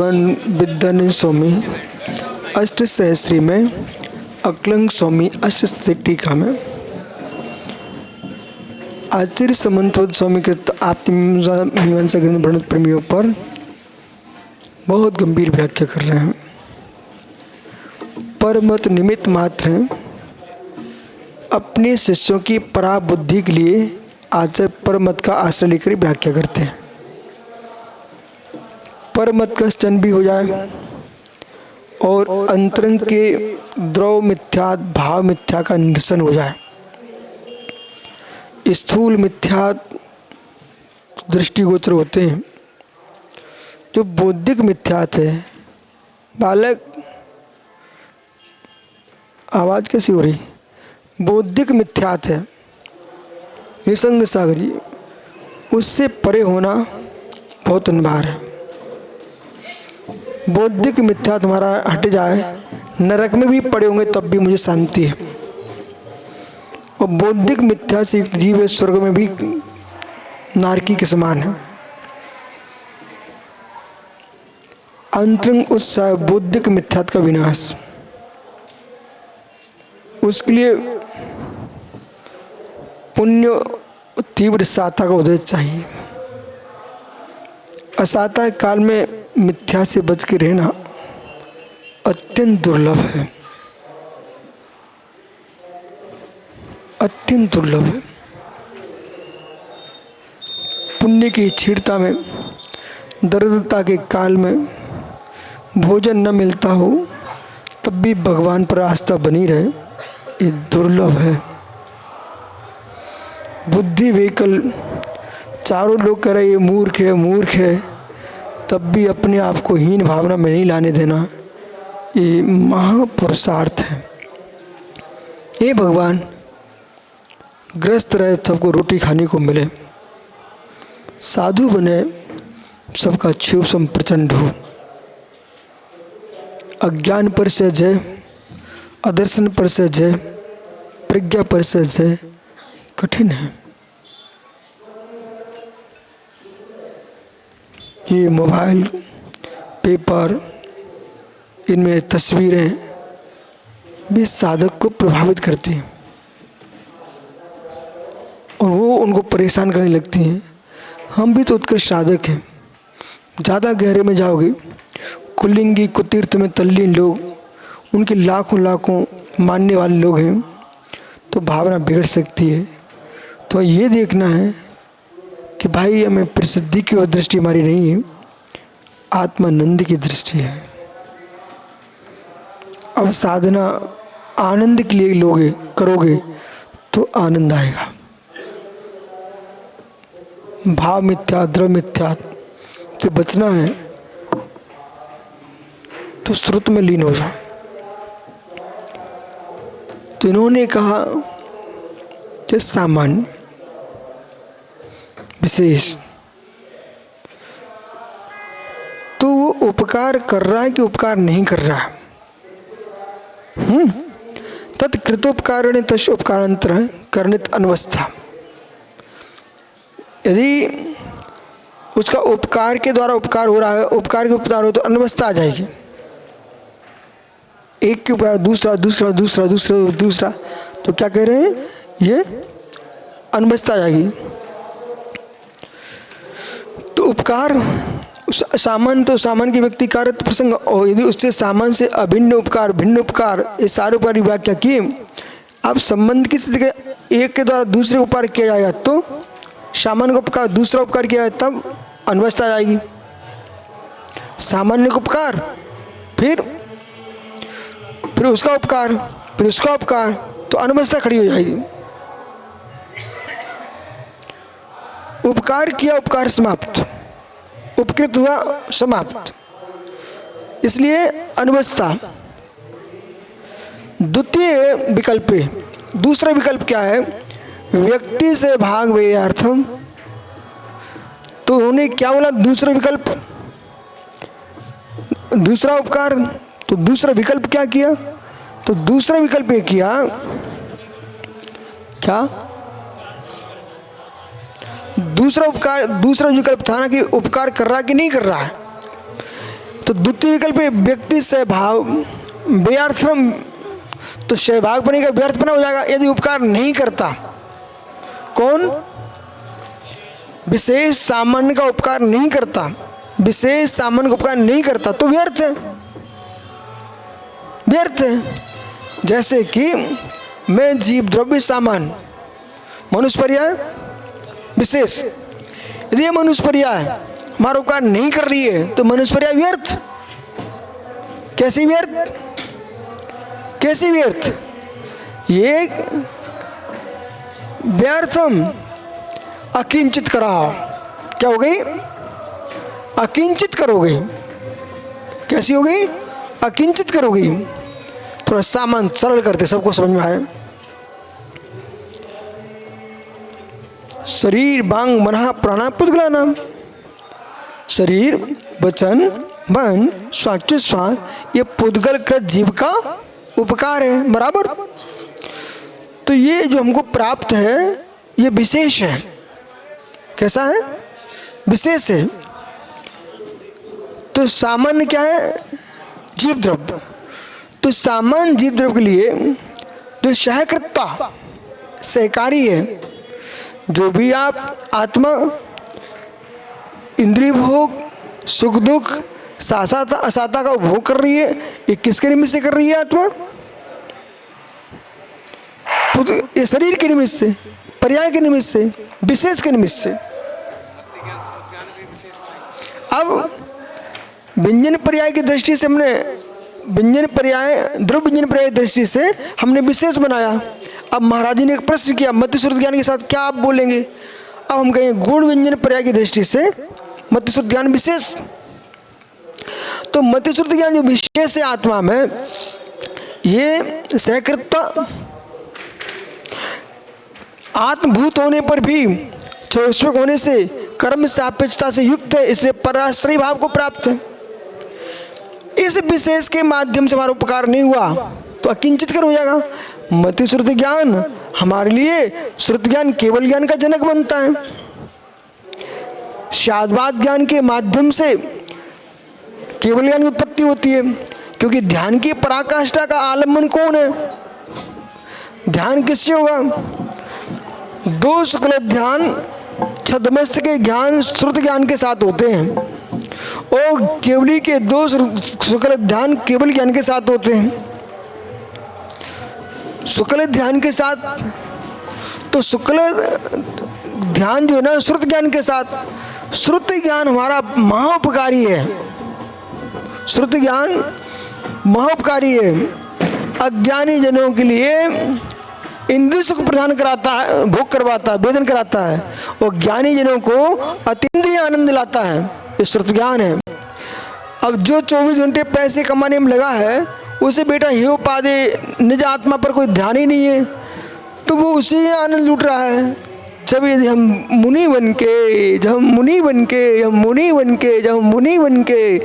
विद्यानंद स्वामी अष्टसहस्री में अक्लंग स्वामी अष्टस्थिति टीका में आचार्य समन्वत स्वामी के आत्मीमांसा ग्रंथ वर्णित प्रेमियों पर बहुत गंभीर व्याख्या कर रहे हैं। परमत निमित्त मात्र हैं। अपने शिष्यों की पराबुद्धि के लिए आचार्य परमत का आश्रय लेकर व्याख्या करते हैं। परमत का स्तन भी हो जाए और अंतरंग के द्रव मिथ्या भाव मिथ्या का निरसन हो जाए। स्थूल मिथ्या दृष्टिगोचर होते हैं। जो बौद्धिक मिथ्यात है, बालक आवाज कैसी हो रही, बौद्धिक मिथ्यात है, निसंग सागरी, उससे परे होना बहुत अनिवार्य है। बौद्धिक मिथ्या तुम्हारा हट जाए, नरक में भी पड़े होंगे तब भी मुझे शांति है। और बौद्धिक मिथ्या से युक्त जीव स्वर्ग में भी नारकी के समान है। अंतरंग उत्साह बौद्धिक मिथ्यात का विनाश, उसके लिए पुण्य तीव्र साता का उदय चाहिए। असाता काल में मिथ्या से बच के रहना अत्यंत दुर्लभ है, अत्यंत दुर्लभ है। पुण्य की छीड़ता में, दरिद्रता के काल में भोजन न मिलता हो तब भी भगवान पर आस्था बनी रहे, ये दुर्लभ है। बुद्धि विकल, चारों लोग कह रहे ये मूर्ख है मूर्ख है, तब भी अपने आप को हीन भावना में नहीं लाने देना, ये महापुरुषार्थ है। ये भगवान ग्रस्त रहे सबको रोटी खाने को मिले, साधु बने सबका क्षोभ सम प्रचंड हो। अज्ञान पर से जय, अदर्शन पर से जय, प्रज्ञा पर से जय कठिन है। ये मोबाइल, पेपर, इनमें तस्वीरें भी साधक को प्रभावित करती हैं और वो उनको परेशान करने लगती हैं। हम भी तो उत्कृष्ट साधक हैं। ज़्यादा गहरे में जाओगे, कुलिंगी कुतीर्थ में तल्लीन लोग, उनके लाखों लाखों मानने वाले लोग हैं, तो भावना बिगड़ सकती है। तो ये देखना है कि भाई हमें प्रसिद्धि की दृष्टि हमारी नहीं है, आत्मानंद की दृष्टि है। अब साधना आनंद के लिए लोगे करोगे तो आनंद आएगा। भाव मिथ्या द्रव मिथ्या से बचना है तो श्रुत में लीन हो जाओ। तो इन्होंने कहा कि सामान्य विशेष, तो वो उपकार कर रहा है कि उपकार नहीं कर रहा है। तत्कृतोपकारण तस् उपकारांतर कर्णित अनवस्था। यदि उसका उपकार के द्वारा उपकार हो रहा है, उपकार के उपकार हो तो अनवस्था आ जाएगी। एक के उपकार दूसरा दूसरा दूसरा दूसरा दूसरा, तो क्या कह रहे हैं, ये अनवस्था आ जाएगी। तो उपकार सामान्य, तो सामान्य की व्यक्ति कार्य प्रसंग, और यदि उससे सामान्य से अभिन्न उपकार, भिन्न उपकार, ये सारे उपकार की व्याख्या की। अब संबंध की स्थिति के एक के द्वारा दूसरे उपकार किया जाएगा तो सामान्य का उपकार दूसरा उपकार किया जाए तब अनवस्था आ जाएगी। सामान्य का उपकार, फिर उसका उपकार, फिर उसका उपकार, तो अनवस्था खड़ी हो जाएगी। उपकार किया, उपकार समाप्त, उपकृत हुआ समाप्त, इसलिए अनवस्था। द्वितीय विकल्प, दूसरा विकल्प क्या है, व्यक्ति से भाग व्ययार्थम। तो उन्होंने क्या बोला, दूसरा विकल्प, दूसरा उपकार, तो दूसरा विकल्प क्या किया, तो दूसरा विकल्प ये किया क्या, दूसरा उपकार, दूसरा विकल्प था ना कि उपकार कर रहा कि नहीं कर रहा है, तो द्वितीय विकल्प है व्यक्ति सहभाव व्यर्थम, तो सहभाग बनेगा व्यर्थ बना हो जाएगा यदि उपकार नहीं करता। कौन? विशेष सामान्य का उपकार नहीं करता, विशेष सामान्य का उपकार नहीं करता तो व्यर्थ है, व्यर्थ है। जैसे कि मैं जीव द्रव्य सामान्य, मनुष्य पर्याय विशेष, यदि ये मनुष्य पर्याय हमारा उपकार नहीं कर रही है तो मनुष्य पर्याय व्यर्थ। कैसी व्यर्थ? कैसी व्यर्थ? ये व्यर्थम अकिंचित करा, क्या हो गई? अकिंचित करोगे। कैसी हो गई? अकिंचित करोगे। थोड़ा सामान सरल करते सबको समझ में आए। शरीर बांग मनः प्राणा पुद्गला नाम, शरीर वचन मन स्वाचोस्वास ये पुद्गल कृत जीव का उपकार है, बराबर। तो ये जो हमको प्राप्त है ये विशेष है। कैसा है? विशेष है। तो सामान्य क्या है? जीव द्रव्य। तो सामान्य जीव द्रव्य के लिए जो सहकृता सहकारी है, जो भी आप आत्मा इंद्रिय भोग सुख दुख सासाता असाता का उपभोग कर रही है, ये किसके निमित्त से कर रही है? आत्मा ये शरीर के निमित्त से, पर्याय के निमित्त से, विशेष के निमित्त से। अब व्यंजन पर्याय की दृष्टि से हमने व्यंजन पर्याय द्रव्य व्यंजन पर्याय की दृष्टि से हमने विशेष बनाया। अब महाराज जी ने एक प्रश्न किया मति श्रुत ज्ञान के साथ क्या आप बोलेंगे? अब हम कहेंगे गुण व्यंजन पर्याय की दृष्टि से मति श्रुत ज्ञान विशेष। तो मति श्रुत ज्ञान जो विशेष है आत्मा में, ये सहकृतता आत्मभूत होने पर भी छोष्मक होने से कर्म सापेक्षता से युक्त है, इसलिए पराश्रय भाव को प्राप्त है। इस विशेष के माध्यम से हमारा उपकार नहीं हुआ तो अकिंचित कर हो जाएगा। मति श्रुति ज्ञान हमारे लिए श्रुति ज्ञान केवल ज्ञान का जनक बनता है। शाद्वाद ज्ञान के माध्यम से केवल ज्ञान की उत्पत्ति होती है, क्योंकि ध्यान की पराकाष्ठा का आलम्बन कौन है? ध्यान किससे होगा? दो शुक्ल ध्यान छद्मस्त के ज्ञान श्रुत ज्ञान के साथ होते हैं और केवली के दो शुक्ल ध्यान केवल ज्ञान के साथ होते हैं। शुक्ल ध्यान के साथ, तो शुक्ल ध्यान जो है ना श्रुत ज्ञान के साथ, श्रुत ज्ञान हमारा महाउपकारी है। श्रुत ज्ञान महाउपकारी है, अज्ञानी जनों के लिए इंद्रिय सुख प्रदान कराता है, भोग करवाता है, वेदन कराता है, और ज्ञानी जनों को अतीन्द्रिय आनंद लाता है। ये श्रुत ज्ञान है। अब जो 24 घंटे पैसे कमाने में लगा है उसे बेटा हे उपाधि निज आत्मा पर कोई ध्यान ही नहीं है, तो वो उसी आनंद लूट रहा है। जब यदि हम मुनि बन के जब हम मुनि बन के जब मुनि बन के जब मुनि बन के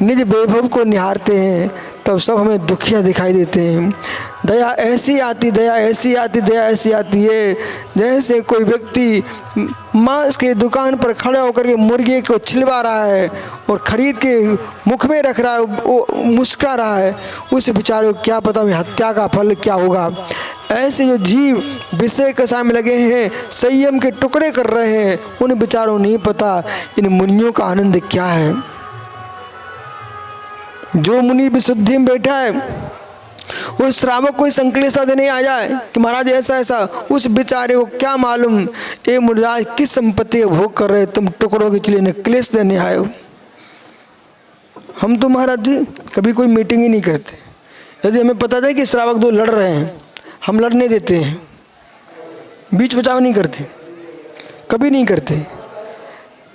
निज वैभव को निहारते हैं तब सब हमें दुखिया दिखाई देते हैं। दया ऐसी आती, दया ऐसी आती, दया ऐसी आती है जैसे कोई व्यक्ति मांस के दुकान पर खड़ा होकर के मुर्गे को छिलवा रहा है और खरीद के मुख में रख रहा है, वो मुस्कुरा रहा है। उस बेचारे को क्या पता हत्या का फल क्या होगा। ऐसे जो जीव विषय कषाय में लगे हैं, संयम के टुकड़े कर रहे हैं, उन बेचारों नहीं पता इन मुनियों का आनंद क्या है। जो मुनि विशुद्धि में बैठा है, वो श्रावक कोई संकलेशा देने आ जाए कि महाराज ऐसा ऐसा, उस बेचारे को क्या मालूम ये मुनिराज किस संपत्ति का भोग कर रहे, तुम टुकड़ों के चलिए क्लेश देने आए हो। हम तो महाराज जी कभी कोई मीटिंग ही नहीं करते। यदि हमें पता था कि श्रावक दो लड़ रहे हैं, हम लड़ने देते हैं, बीच बचाव नहीं करते, कभी नहीं करते।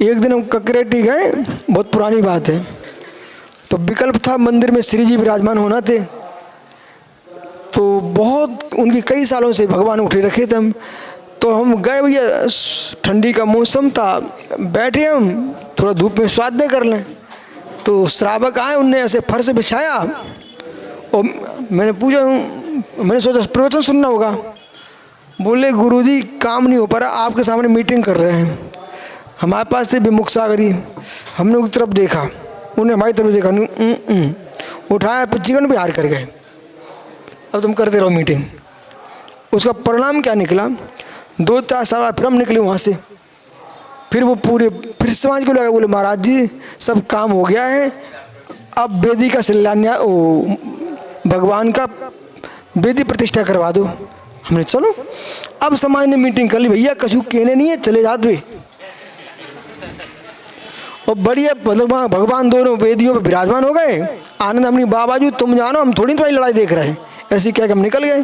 एक दिन हम ककरेटी गए, बहुत पुरानी बात है, तो विकल्प था मंदिर में श्री जी विराजमान होना थे, तो बहुत उनकी कई सालों से भगवान उठे रखे थे हम। तो हम गए, भैया ठंडी का मौसम था, बैठे हम थोड़ा धूप में स्वाध्याय कर लें। तो श्रावक आए, उनने ऐसे फर्श बिछाया और मैंने पूछा, मैंने सोचा प्रवचन सुनना होगा। बोले गुरुजी काम नहीं हो पा रहा, आपके सामने मीटिंग कर रहे हैं। हमारे पास थे विमुख सागरी, हमने उस तरफ देखा, उन्हें हमारी तरफ देखा, उठाया, चिकन बिहार कर गए, अब तुम करते रहो मीटिंग। उसका परिणाम क्या निकला, 2-4 साल बाद फिर हम निकले वहाँ से। फिर वो पूरे फिर समाज को लगा, बोले महाराज जी सब काम हो गया है, अब वेदी का शिलान्यास, भगवान का वेदी प्रतिष्ठा करवा दो। हमने चलो, अब समाज ने मीटिंग कर ली, भैया कछु कहने नहीं है, चले जाते हुए। और बढ़िया भगवान दोनों वेदियों पे विराजमान हो गए। आनंद अपनी बाबा जी तुम जानो, हम थोड़ी तुम्हारी लड़ाई देख रहे हैं, ऐसे क्या कि हम निकल गए।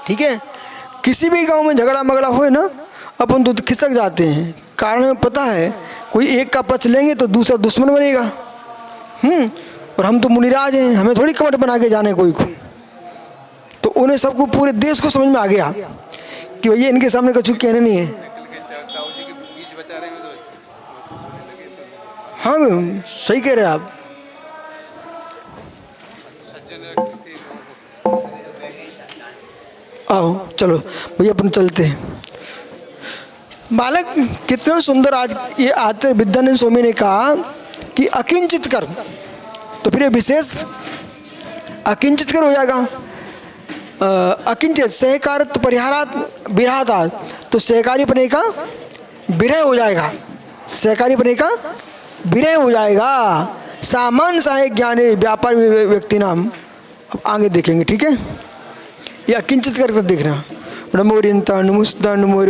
ठीक है, किसी भी गांव में झगड़ा मगड़ा होए ना, अपन तो खिसक जाते हैं, कारण हमें पता है कोई एक का पक्ष लेंगे तो दूसरा दुश्मन बनेगा। और हम तो मुनिराज हैं, हमें थोड़ी कमट बना के जाने कोई को। तो उन्हें सबको, पूरे देश को समझ में आ गया कि भैया इनके सामने कुछ कहने नहीं है। हाँ सही कह रहे हैं आप। आओ चलो भैया अपन चलते हैं। बालक कितना सुंदर आज ये आचार्य विद्यानंद स्वामी ने कहा कि अकिंचित कर, तो फिर ये विशेष अकिंचित कर हो जाएगा। अकिंचित सहकारित परिहारात विरहातात, तो सहकारी बने का विरह हो जाएगा, सहकारी बने का विरह हो जाएगा। सामान्य सहायक ज्ञानी व्यापार व्यक्ति नाम, अब आगे देखेंगे। ठीक है, ये अकिंचित करके देखना। नमो रिंता नमुस्ता नमो